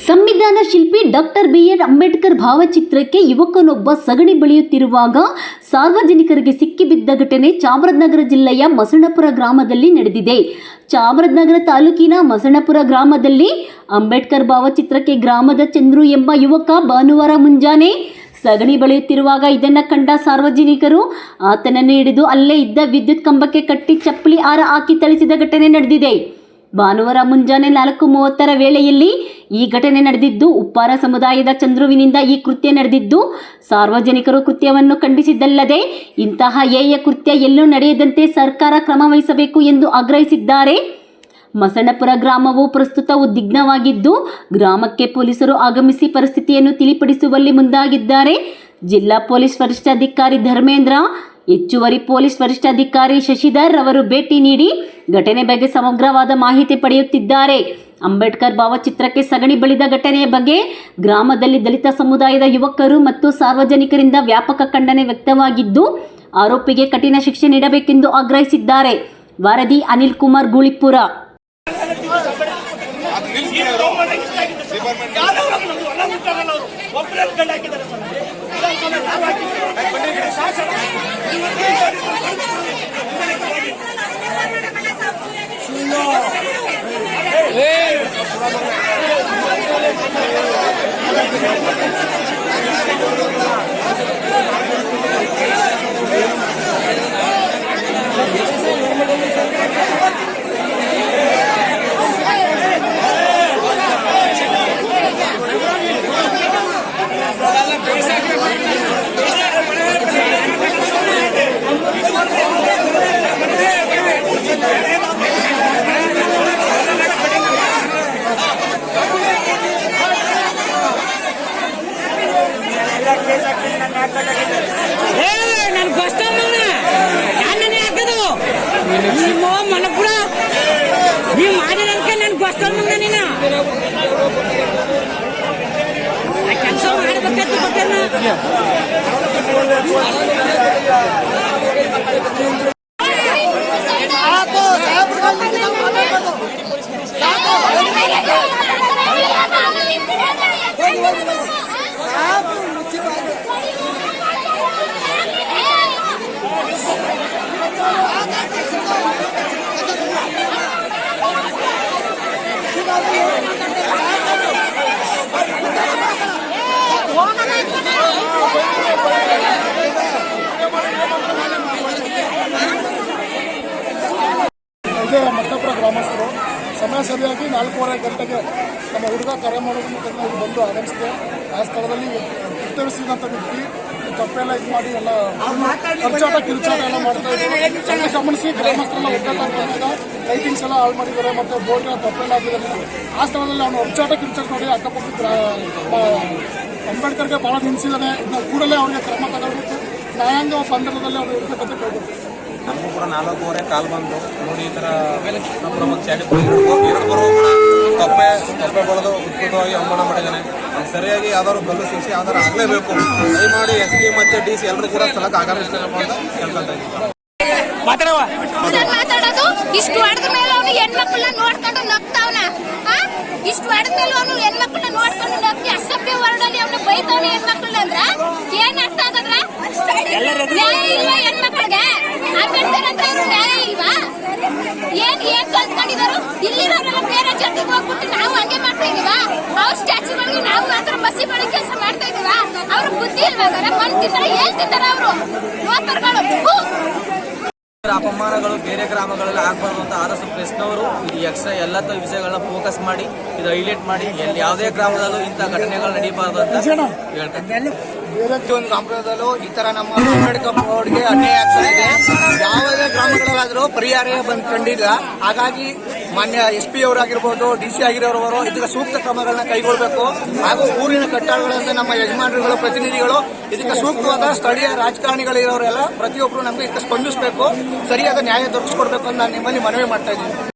ಸಂವಿಧಾನ ಶಿಲ್ಪಿ doctor B R. Ambedkar ಭಾವಚಿತ್ರಕ್ಕೆ ಯುವಕನೊಬ್ಬ ಸಗಣಿ ಬಳಿಯುತ್ತಿರುವಾಗ ಸಾರ್ವಜನಿಕರಿಗೆ ಸಿಕ್ಕಿಬಿದ್ದ ಘಟನೆ ಚಾಮರಾಜನಗರ ಜಿಲ್ಲೆಯ ಮಸಣಪುರ ಗ್ರಾಮದಲ್ಲಿ ನಡೆದಿದೆ. ಚಾಮರಾಜನಗರ ತಾಲೂಕಿನ ಮಸಣಪುರ ಗ್ರಾಮದಲ್ಲಿ ಅಂಬೇಡ್ಕರ್ ಭಾವಚಿತ್ರಕ್ಕೆ ಗ್ರಾಮದ ಚಂದ್ರು ಎಂಬ ಯುವಕ ಭಾನುವಾರ ಮುಂಜಾನೆ ಸಗಣಿ ಬಳಿಯುತ್ತಿರುವಾಗ ಇದನ್ನು ಕಂಡ ಸಾರ್ವಜನಿಕರು ಆತನನ್ನು ಹಿಡಿದು ಅಲ್ಲೇ ಇದ್ದ ವಿದ್ಯುತ್ ಕಂಬಕ್ಕೆ ಕಟ್ಟಿ ಚಪ್ಪಲಿ ಹಾರ ಹಾಕಿ ಥಳಿಸಿದ ಘಟನೆ ನಡೆದಿದೆ. ಭಾನುವಾರ ಮುಂಜಾನೆ 4:30 ವೇಳೆಯಲ್ಲಿ ಈ ಘಟನೆ ನಡೆದಿದ್ದು, ಉಪ್ಪಾರ ಸಮುದಾಯದ ಚಂದ್ರುವಿನಿಂದ ಈ ಕೃತ್ಯ ನಡೆದಿದ್ದು, ಸಾರ್ವಜನಿಕರು ಕೃತ್ಯವನ್ನು ಖಂಡಿಸಿದ್ದಲ್ಲದೆ ಇಂತಹ ಹೇಯ ಕೃತ್ಯ ಎಲ್ಲೂ ನಡೆಯದಂತೆ ಸರ್ಕಾರ ಕ್ರಮ ವಹಿಸಬೇಕು ಎಂದು ಆಗ್ರಹಿಸಿದ್ದಾರೆ. ಮಸಣಪುರ ಗ್ರಾಮವು ಪ್ರಸ್ತುತ ಉದ್ವಿಗ್ನವಾಗಿದ್ದು, ಗ್ರಾಮಕ್ಕೆ ಪೊಲೀಸರು ಆಗಮಿಸಿ ಪರಿಸ್ಥಿತಿಯನ್ನು ತಿಳಿಪಡಿಸುವಲ್ಲಿ ಮುಂದಾಗಿದ್ದಾರೆ. ಜಿಲ್ಲಾ ಪೊಲೀಸ್ ವರಿಷ್ಠಾಧಿಕಾರಿ ಧರ್ಮೇಂದ್ರ, ಹೆಚ್ಚುವರಿ ಪೊಲೀಸ್ ವರಿಷ್ಠಾಧಿಕಾರಿ ಶಶಿಧರ್ ಅವರು ಭೇಟಿ ನೀಡಿ ಘಟನೆ ಬಗ್ಗೆ ಸಮಗ್ರವಾದ ಮಾಹಿತಿ ಪಡೆಯುತ್ತಿದ್ದಾರೆ. ಅಂಬೇಡ್ಕರ್ ಭಾವಚಿತ್ರಕ್ಕೆ ಸಗಣಿ ಬಳಿದ ಘಟನೆಯ ಬಗ್ಗೆ ಗ್ರಾಮದಲ್ಲಿ ದಲಿತ ಸಮುದಾಯದ ಯುವಕರು ಮತ್ತು ಸಾರ್ವಜನಿಕರಿಂದ ವ್ಯಾಪಕ ಖಂಡನೆ ವ್ಯಕ್ತವಾಗಿದ್ದು, ಆರೋಪಿಗೆ ಕಠಿಣ ಶಿಕ್ಷೆ ನೀಡಬೇಕೆಂದು ಆಗ್ರಹಿಸಿದ್ದಾರೆ. ವರದಿ ಅನಿಲ್ ಕುಮಾರ್ ಗೂಳಿಪುರ. ನಾನು ಬಸ್ ನಾನೇ ಹಾಕೋದು ನಿಮ್ಮ ಮಲಪುರ ನೀವು ಮಾಡಿರೋದಕ್ಕೆ ನಾನು ಬಸ್ ನೀನು ಕೆಲಸ ಮಾಡಬೇಕಾಯ್ತು ಮತ್ತಪುರ ಗ್ರಾಮಸ್ಥರು ಸಮಯ ಸರಿಯಾಗಿ 4:30 ಗಂಟೆಗೆ ನಮ್ಮ ಹುಡುಗ ಕರೆ ಮಾಡೋದನ್ನು ಇಲ್ಲಿ ಬಂದು ಆಗಮಿಸಿದೆ. ಆ ಸ್ಥಳದಲ್ಲಿ ಉತ್ತರಿಸಿದಂಥ ವ್ಯಕ್ತಿ ತಪ್ಪೆಲ್ಲ ಇದು ಮಾಡಿ ಎಲ್ಲ ಖರ್ಚಾಟ ಕಿರುಚಾಟ ಎಲ್ಲ ಮಾಡ್ತಾ ಇದ್ದಾರೆ. ಅದನ್ನು ಗಮನಿಸಿ ಗ್ರಾಮಸ್ಥರೆಲ್ಲ ಒಗ್ಗಟ್ಟಾಗಿ ಬಂದಾಗ ಲೈಟಿಂಗ್ಸ್ ಎಲ್ಲ ಹಾಳು ಮಾಡಿದ್ದಾರೆ ಮತ್ತು ಬೋರ್ಡ್ಗೆ ತಪ್ಪೆಲ್ಲ ಆಗಿದ್ದಾರೆ. ಆ ಸ್ಥಳದಲ್ಲಿ ಅವನು ಖರ್ಚಾಟ ಕಿರುಚಾಟ ನೋಡಿ ಅಕ್ಕಪಕ್ಕ ಅಂಬೇಡ್ಕರ್ಗೆ ಭಾಳ ಹಿಂಸಿದ್ದಾನೆ. ಇದನ್ನ ಕೂಡಲೇ ಅವರಿಗೆ ಕ್ರಮ ತಗೊಳ್ಬೇಕು. ನ್ಯಾಯಾಂಗ ಬಂಧನದಲ್ಲಿ ಅವರು ಇರಬೇಕಂತ ಕೇಳಬೇಕು. ನಮಗೂ ಕೂಡ 4:15 ಕಾಲ್ ಬಂದು ನೋಡಿ ಈ ಥರ ನಮ್ಮ ಚಾಟಿ ಎರಡು ಬರೋ ತಪ್ಪೆ ಬರೋದು ಉತ್ಕೃತವಾಗಿ ಅವಮಾನ ಮಾಡಿದ್ದಾನೆ. ಸರಿಯಾಗಿ ಯಾವ್ದಾದ್ರು ಗಲ್ಲು ಶಿಕ್ಷೆ ಯಾವ್ದಾರು ಆಗಲೇಬೇಕು. ದಯಮಾಡಿ SP ಮತ್ತು DC ಎಲ್ಲರೂ ಕೂಡ ಸ್ಥಳಕ್ಕೆ ಆಗಮಿಸಬೇಕು ಅಂತ ಕೇಳ್ಕೊಂತ ಇದ್ದೀವಿ. ಮಾತಾಡೋದು ಇಷ್ಟು ಹೊಡೆದ ಮೇಲೆ ಅವನು ಹೆಣ್ಮಕ್ಳನ್ನ ನೋಡ್ಕೊಂಡು ನಗ್ತಾವನ. ಇಷ್ಟು ಹೊಡೆದ ಮೇಲೆ ಅವನು ಹೆಣ್ಮಕ್ಳನ್ನ ನೋಡ್ಕೊಂಡು ನಗ್ಗಿ ಅಸಭ್ಯ ವರ್ಣಲ್ಲಿ ಅವನು ಬೈತಾವನ ಹೆಣ್ಮಕ್ಳನ್ನ ಅಂದ್ರ ಏನ್ ಅರ್ಥ ಆಗದ್ರ? ನ್ಯಾಯ ಇಲ್ವಾ ಹೆಣ್ಮಕ್ಳಿಗೆ? ಅಂಬೇಡ್ಕರ್ ಅಂದ್ರೆ ಅವ್ರು ನ್ಯಾಯ ಇಲ್ವಾ? ಏನ್ ಕಲ್ತ್ಕೊಂಡಿದಾರು? ಇಲ್ಲಿರೋರೆಲ್ಲ ಬೇರೆ ಜಾತಿಗೆ ಹೋಗ್ಬಿಟ್ಟು ನಾವು ಹಂಗೆ ಮಾಡ್ತಾ ಇದೀವ? ಅವ್ರ ಸ್ಟ್ಯಾಚ್ಯೂಗಳಿಗೆ ನಾವು ಮಾತ್ರ ಬಸ್ಸಿ ಬಳಿ ಕೆಲಸ ಮಾಡ್ತಾ ಇದೀವ? ಅವ್ರ ಬುದ್ಧಿ ಇಲ್ವಾ? ಮಣ್ಣು ತಿಂತಾರ ಏನ್ ತಿಂತಾರ ಅವರು ನೋತರ್ಗಳು? ಅಪಮಾನಗಳು ಬೇರೆ ಗ್ರಾಮಗಳಲ್ಲಿ ಆಗಬಾರ್ದು ಅಂತ ಆದಷ್ಟು ಪ್ರಶ್ನವರು ಇದು ಎಕ್ಸ್ಟ್ರಾ ಎಲ್ಲ ವಿಷಯಗಳನ್ನ ಫೋಕಸ್ ಮಾಡಿ ಇದು ಹೈಲೈಟ್ ಮಾಡಿ ಯಾವುದೇ ಗ್ರಾಮದಲ್ಲೂ ಇಂಥ ಘಟನೆಗಳು ನಡೀಬಾರ್ದು ಅಂತ ಹೇಳ್ತಾರೆ. ಒಂದು ಗ್ರಾಮದಲ್ಲೂ ಈ ತರ ನಮ್ಮ ಅಂಬೇಡ್ಕರ್ ಬೋರ್ಡ್ಗೆ ಅನ್ಯಾಯ ಆಗ್ತಾ ಇದೆ. ಯಾವುದೇ ಗ್ರಾಮಗಳಲ್ಲಾದರೂ ಪರಿಹಾರ ಕಂಡಿಲ್ಲ. ಹಾಗಾಗಿ ಮಾನ್ಯ SP ಅವರಾಗಿರ್ಬೋದು, DC ಆಗಿರೋರು ಇದಕ್ಕೆ ಸೂಕ್ತ ಕ್ರಮಗಳನ್ನ ಕೈಗೊಳ್ಳಬೇಕು. ಹಾಗೂ ಊರಿನ ಕಟ್ಟಡಗಳಂತೆ ನಮ್ಮ ಯಜಮಾನರುಗಳು, ಪ್ರತಿನಿಧಿಗಳು ಇದಕ್ಕೆ ಸೂಕ್ತವಾದ ಸ್ಥಳೀಯ ರಾಜಕಾರಣಿಗಳಿರೋರೆಲ್ಲ ಪ್ರತಿಯೊಬ್ಬರು ನಮಗೆ ಇದಕ್ಕೆ ಸ್ಪಂದಿಸಬೇಕು. ಸರಿಯಾದ ನ್ಯಾಯ ದೊರಕಿಸ್ಕೊಡ್ಬೇಕು ಅಂತ ನಾನು ನಿಮ್ಮಲ್ಲಿ ಮನವಿ ಮಾಡ್ತಾ ಇದ್ದೀನಿ.